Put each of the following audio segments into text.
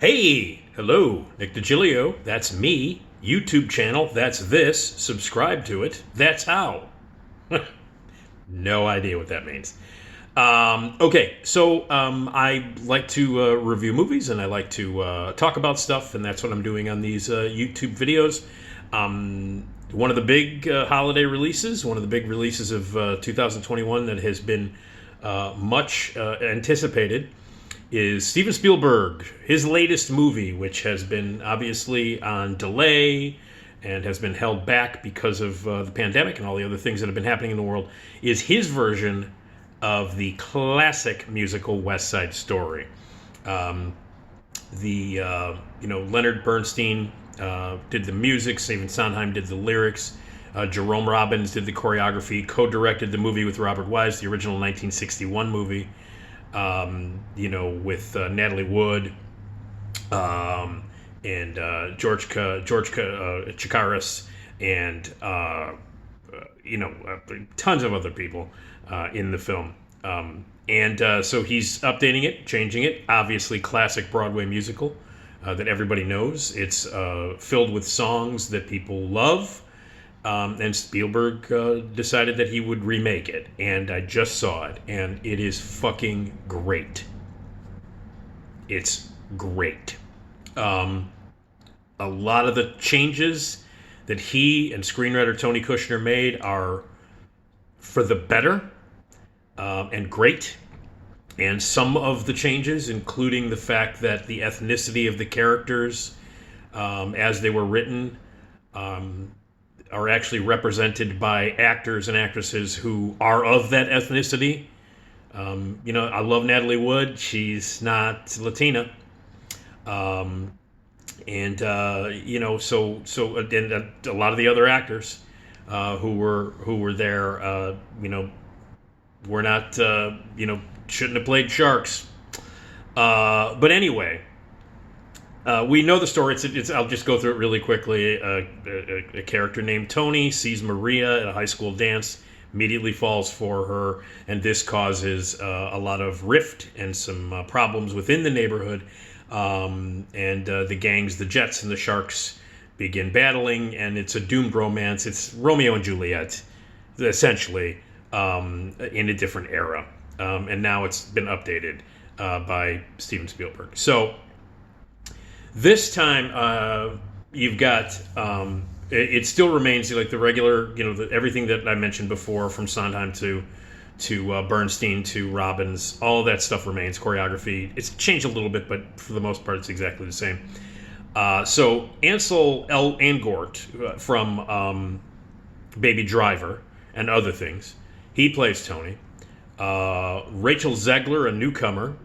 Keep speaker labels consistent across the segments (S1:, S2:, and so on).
S1: Hey, hello, Nick Digilio, that's me. YouTube channel, that's this. Subscribe to it, that's how. No idea what that means. I like to review movies and I like to talk about stuff, and that's what I'm doing on these YouTube videos. One of the big holiday releases, one of the big releases of 2021 that has been much anticipated is Steven Spielberg, his latest movie, which has been obviously on delay and has been held back because of the pandemic and all the other things that have been happening in the world, is his version of the classic musical West Side Story. Leonard Bernstein did the music, Stephen Sondheim did the lyrics, Jerome Robbins did the choreography, co-directed the movie with Robert Wise, the original 1961 movie. With Natalie Wood and George Chikaris and tons of other people in the film. So he's updating it, changing it. Obviously, classic Broadway musical that everybody knows. It's filled with songs that people love. And Spielberg decided that he would remake it, and I just saw it, and it is fucking great. It's great. A lot of the changes that he and screenwriter Tony Kushner made are for the better and great. And some of the changes, including the fact that the ethnicity of the characters as they were written are actually represented by actors and actresses who are of that ethnicity. I love Natalie Wood. She's not Latina. And a lot of the other actors who were there, were not, shouldn't have played sharks. But anyway, we know the story. I'll just go through it really quickly. A character named Tony sees Maria at a high school dance, immediately falls for her, and this causes a lot of rift and some problems within the neighborhood. The gangs, the Jets and the Sharks, begin battling, and it's a doomed romance. It's Romeo and Juliet, essentially, in a different era. And now it's been updated by Steven Spielberg. So this time, you've got, it still remains like the regular, everything that I mentioned before, from Sondheim to Bernstein to Robbins, all of that stuff remains. Choreography, it's changed a little bit, but for the most part, it's exactly the same. So Ansel Elgort from Baby Driver and other things, he plays Tony. Rachel Zegler, a newcomer,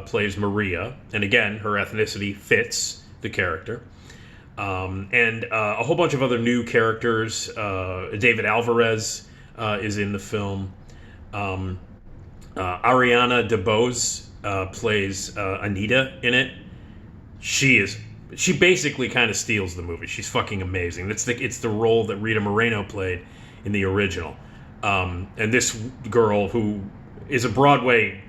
S1: plays Maria, and again, her ethnicity fits the character. And a whole bunch of other new characters. David Alvarez is in the film. Ariana DeBose plays Anita in it. She basically kind of steals the movie. She's fucking amazing. It's the role that Rita Moreno played in the original. And this girl, who is a Broadway,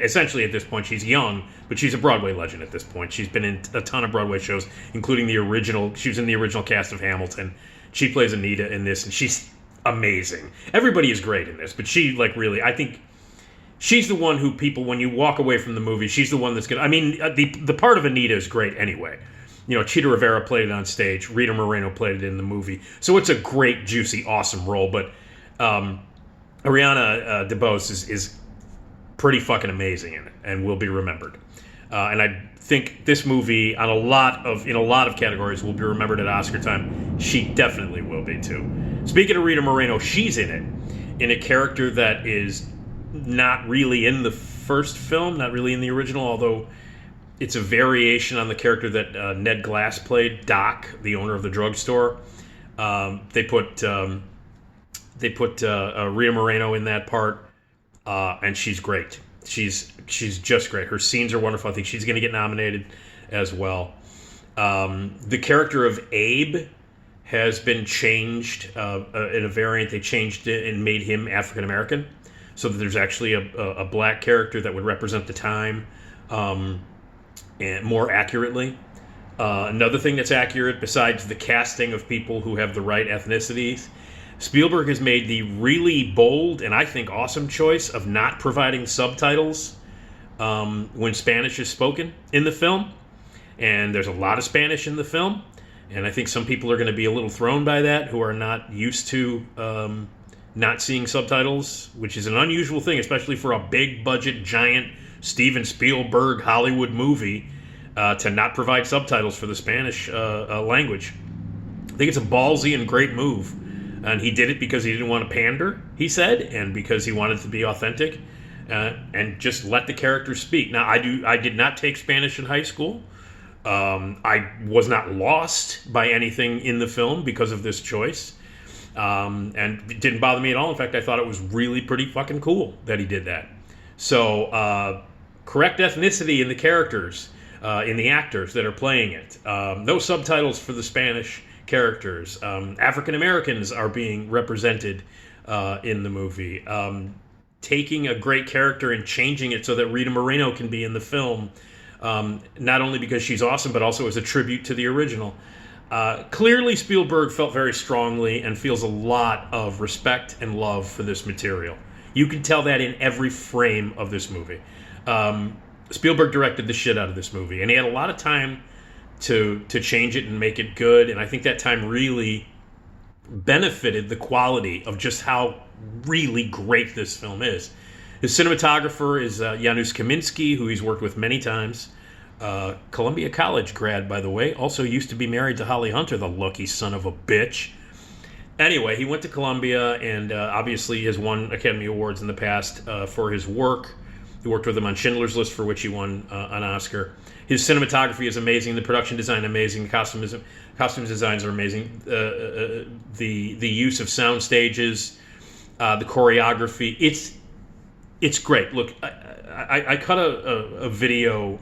S1: essentially at this point, she's young, but she's a Broadway legend at this point. She's been in a ton of Broadway shows, including the original. She was in the original cast of Hamilton. She plays Anita in this, and she's amazing. Everybody is great in this, but she, really, I think she's the one who people, when you walk away from the movie, she's the one that's gonna, the part of Anita is great anyway. Chita Rivera played it on stage. Rita Moreno played it in the movie. So it's a great, juicy, awesome role, but Ariana DeBose is pretty fucking amazing in it and will be remembered. And I think this movie, in a lot of categories, will be remembered at Oscar time. She definitely will be too. Speaking of Rita Moreno, she's in it in a character that is not really in the first film, not really in the original, although it's a variation on the character that Ned Glass played, Doc, the owner of the drugstore. They put Rita Moreno in that part, and she's great. She's just great. Her scenes are wonderful. I think she's going to get nominated as well. The character of Abe has been changed in a variant. They changed it and made him African American, so that there's actually a black character that would represent the time. and more accurately. Another thing that's accurate, besides the casting of people who have the right ethnicities, Spielberg has made the really bold and I think awesome choice of not providing subtitles when Spanish is spoken in the film. And there's a lot of Spanish in the film. And I think some people are going to be a little thrown by that who are not used to not seeing subtitles, which is an unusual thing, especially for a big budget, giant Steven Spielberg Hollywood movie, to not provide subtitles for the Spanish language. I think it's a ballsy and great move. And he did it because he didn't want to pander, he said, and because he wanted to be authentic and just let the characters speak. Now, I did not take Spanish in high school. I was not lost by anything in the film because of this choice. And it didn't bother me at all. In fact, I thought it was really pretty fucking cool that he did that. So, correct ethnicity in the characters, in the actors that are playing it. No subtitles for the Spanish characters. African Americans are being represented in the movie. Taking a great character and changing it so that Rita Moreno can be in the film, not only because she's awesome, but also as a tribute to the original. Clearly, Spielberg felt very strongly and feels a lot of respect and love for this material. You can tell that in every frame of this movie. Spielberg directed the shit out of this movie, and he had a lot of time to change it and make it good, and I think that time really benefited the quality of just how really great this film is. His cinematographer is Janusz Kaminski, who he's worked with many times. Columbia College grad, by the way. Also used to be married to Holly Hunter, the lucky son of a bitch. Anyway, he went to Columbia and obviously has won Academy Awards in the past for his work. He worked with him on Schindler's List, for which he won an Oscar. His cinematography is amazing. The production design amazing. The costume designs are amazing. The use of sound stages, the choreography. It's great. Look, I cut a video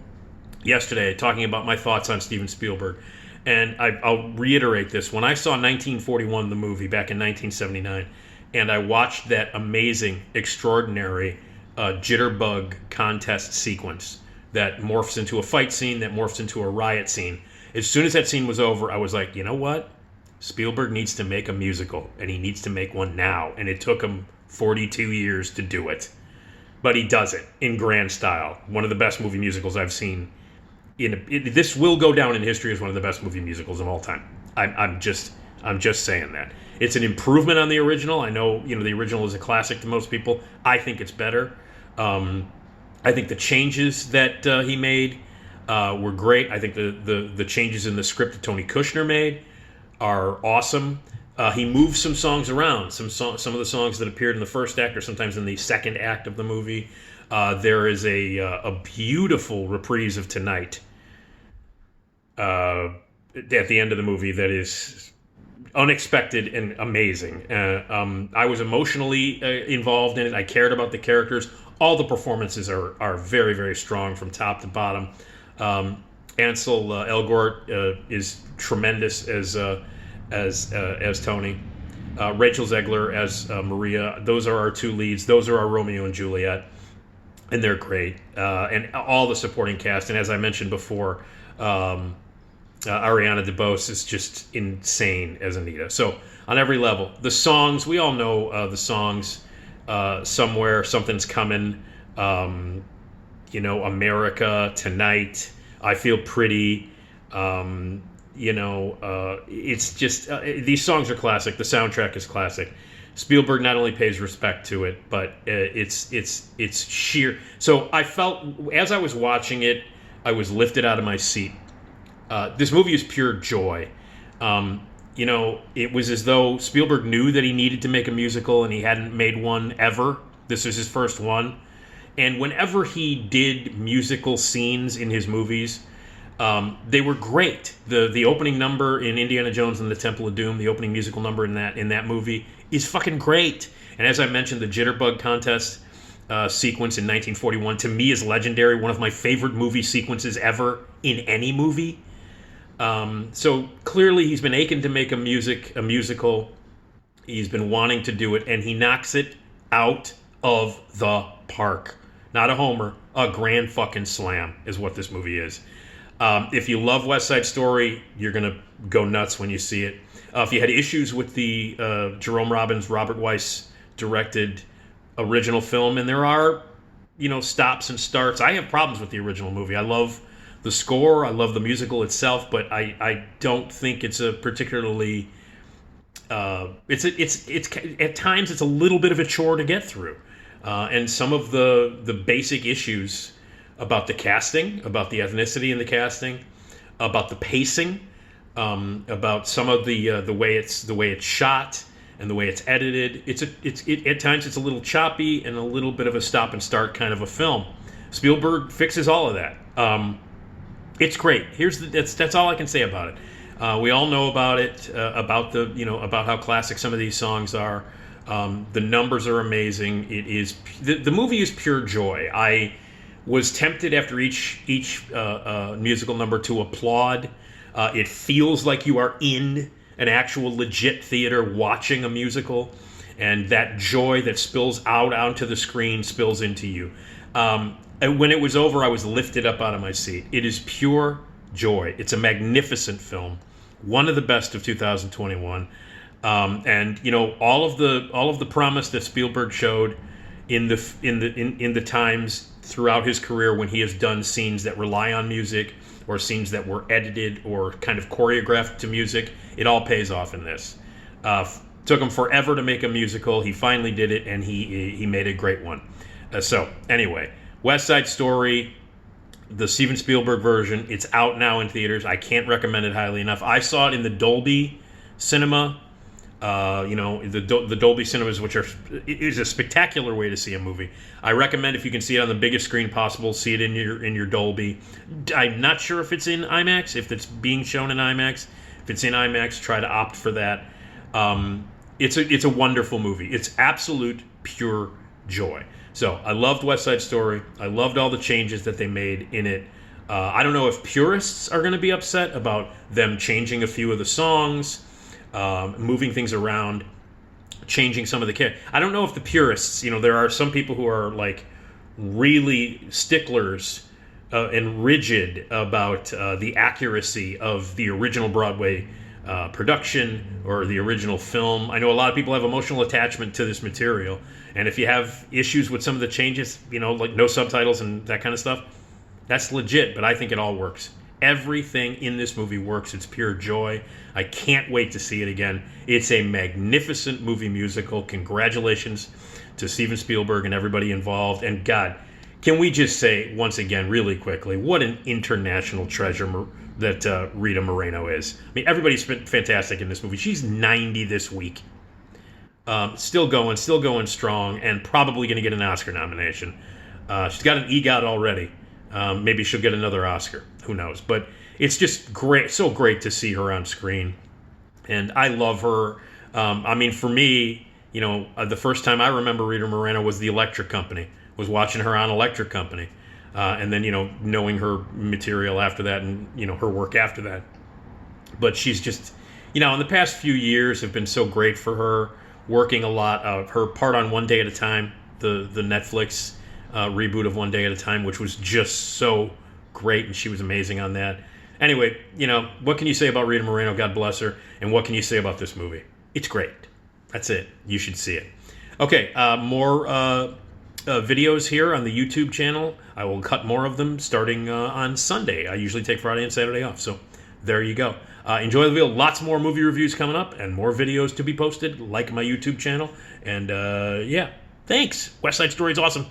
S1: yesterday talking about my thoughts on Steven Spielberg, and I'll reiterate this. When I saw 1941, the movie, back in 1979, and I watched that amazing, extraordinary jitterbug contest sequence that morphs into a fight scene, that morphs into a riot scene, as soon as that scene was over, I was like, you know what? Spielberg needs to make a musical, and he needs to make one now. And it took him 42 years to do it. But he does it in grand style. One of the best movie musicals I've seen. This will go down in history as one of the best movie musicals of all time. I'm just saying that. It's an improvement on the original. I know, the original is a classic to most people. I think it's better. I think the changes that he made were great. I think the changes in the script that Tony Kushner made are awesome. He moved some songs around. Some of the songs that appeared in the first act or sometimes in the second act of the movie. There is a beautiful reprise of Tonight at the end of the movie that is unexpected and amazing. I was emotionally involved in it. I cared about the characters. All the performances are very, very strong from top to bottom. Ansel Elgort is tremendous as Tony. Rachel Zegler as Maria. Those are our two leads. Those are our Romeo and Juliet, and they're great. And all the supporting cast. And as I mentioned before, Ariana DeBose is just insane as Anita. So on every level, the songs, we all know the songs. Somewhere, Something's Coming. America, Tonight. I Feel Pretty. It's just these songs are classic. The soundtrack is classic. Spielberg not only pays respect to it, but it's sheer. So I felt as I was watching it, I was lifted out of my seat. This movie is pure joy. It was as though Spielberg knew that he needed to make a musical and he hadn't made one ever. This was his first one. And whenever he did musical scenes in his movies, they were great. The opening number in Indiana Jones and the Temple of Doom, the opening musical number in that movie, is fucking great. And as I mentioned, the Jitterbug Contest sequence in 1941 to me is legendary. One of my favorite movie sequences ever in any movie. So clearly he's been aching to make a musical. He's been wanting to do it, and he knocks it out of the park. Not a homer, a grand fucking slam is what this movie is. If you love West Side Story, you're going to go nuts when you see it. If you had issues with the Jerome Robbins, Robert Weiss directed original film, and there are, stops and starts. I have problems with the original movie. I love the score. I love the musical itself, but I don't think it's a particularly it's at times it's a little bit of a chore to get through, and some of the basic issues about the casting, about the ethnicity in the casting, about the pacing, about some of the way it's shot and the way it's edited. At times it's a little choppy and a little bit of a stop and start kind of a film. Spielberg fixes all of that. It's great. That's all I can say about it. We all know about it, about how classic some of these songs are. The numbers are amazing. The movie is pure joy. I was tempted after each musical number to applaud. It feels like you are in an actual legit theater watching a musical, and that joy that spills out onto the screen spills into you. And when it was over, I was lifted up out of my seat. It is pure joy. It's a magnificent film, one of the best of 2021. And all of the promise that Spielberg showed in the times throughout his career when he has done scenes that rely on music or scenes that were edited or kind of choreographed to music, it all pays off in this. Took him forever to make a musical. He finally did it, and he made a great one. So anyway, West Side Story, the Steven Spielberg version, it's out now in theaters. I can't recommend it highly enough. I saw it in the Dolby Cinema. The Dolby Cinemas, which is a spectacular way to see a movie. I recommend, if you can see it on the biggest screen possible, see it in your Dolby. I'm not sure if it's in IMAX, if it's being shown in IMAX. If it's in IMAX, try to opt for that. It's a wonderful movie. It's absolute pure joy. So I loved West Side Story. I loved all the changes that they made in it. I don't know if purists are going to be upset about them changing a few of the songs, moving things around, changing some of the characters. I don't know if the purists, there are some people who are like really sticklers and rigid about the accuracy of the original Broadway production or the original film. I know a lot of people have emotional attachment to this material, and if you have issues with some of the changes, like no subtitles and that kind of stuff, that's legit, but I think it all works. Everything in this movie works. It's pure joy. I can't wait to see it again. It's a magnificent movie musical. Congratulations to Steven Spielberg and everybody involved. And God, can we just say once again, really quickly, what an international treasure that Rita Moreno is. I mean, everybody's been fantastic in this movie. She's 90 this week. Still going strong, and probably going to get an Oscar nomination. She's got an EGOT already. Maybe she'll get another Oscar. Who knows? But it's just great, so great to see her on screen. And I love her. For me, the first time I remember Rita Moreno was The Electric Company. Was watching her on Electric Company. And then, knowing her material after that and, her work after that. But she's just, in the past few years have been so great for her, working a lot. Her part on One Day at a Time, the Netflix reboot of One Day at a Time, which was just so great, and she was amazing on that. Anyway, what can you say about Rita Moreno? God bless her. And what can you say about this movie? It's great. That's it. You should see it. Okay, more videos here on the YouTube channel. I will cut more of them starting on Sunday. I usually take Friday and Saturday off, so there you go. Enjoy the video. Lots more movie reviews coming up and more videos to be posted. Like my YouTube channel. And, thanks. West Side Story is awesome.